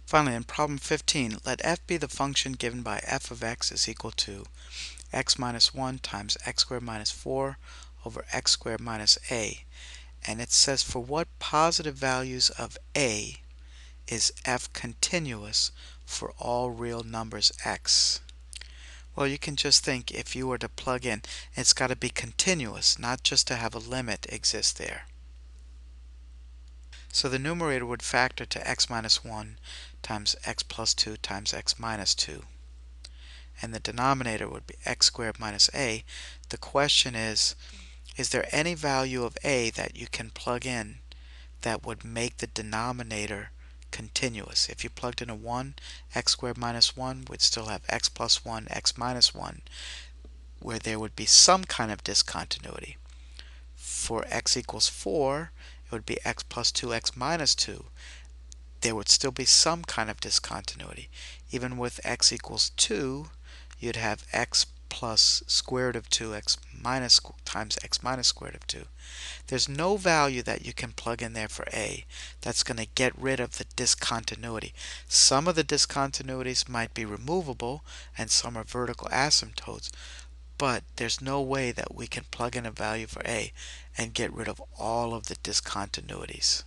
Finally, in problem 15, let f be the function given by f of x is equal to x minus 1 times x squared minus 4 over x squared minus a. And it says for what positive values of a is f continuous for all real numbers x? Well, you can just think if you were to plug in, it's got to be continuous, not just to have a limit exist there. So the numerator would factor to x minus 1 times x plus 2 times x minus 2. And the denominator would be x squared minus a. The question is there any value of a that you can plug in that would make the denominator continuous? If you plugged in a 1, x squared minus 1 would still have x plus 1, x minus 1, where there would be some kind of discontinuity. For x equals 4, it would be x plus 2, x minus 2. There would still be some kind of discontinuity. Even with x equals 2, you'd have x plus square root of 2 x minus times x minus square root of 2. There's no value that you can plug in there for a that's going to get rid of the discontinuity. Some of the discontinuities might be removable and some are vertical asymptotes, but there's no way that we can plug in a value for a and get rid of all of the discontinuities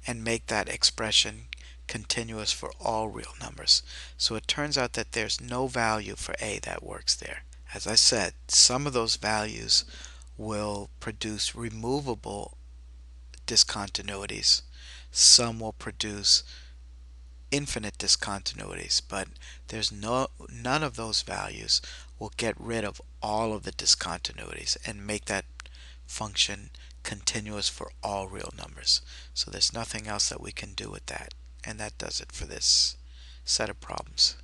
and make that expression continuous for all real numbers. So it turns out that there's no value for a that works there. As I said, some of those values will produce removable discontinuities. Some will produce infinite discontinuities, but none of those values will get rid of all of the discontinuities and make that function continuous for all real numbers. So there's nothing else that we can do with that. And that does it for this set of problems.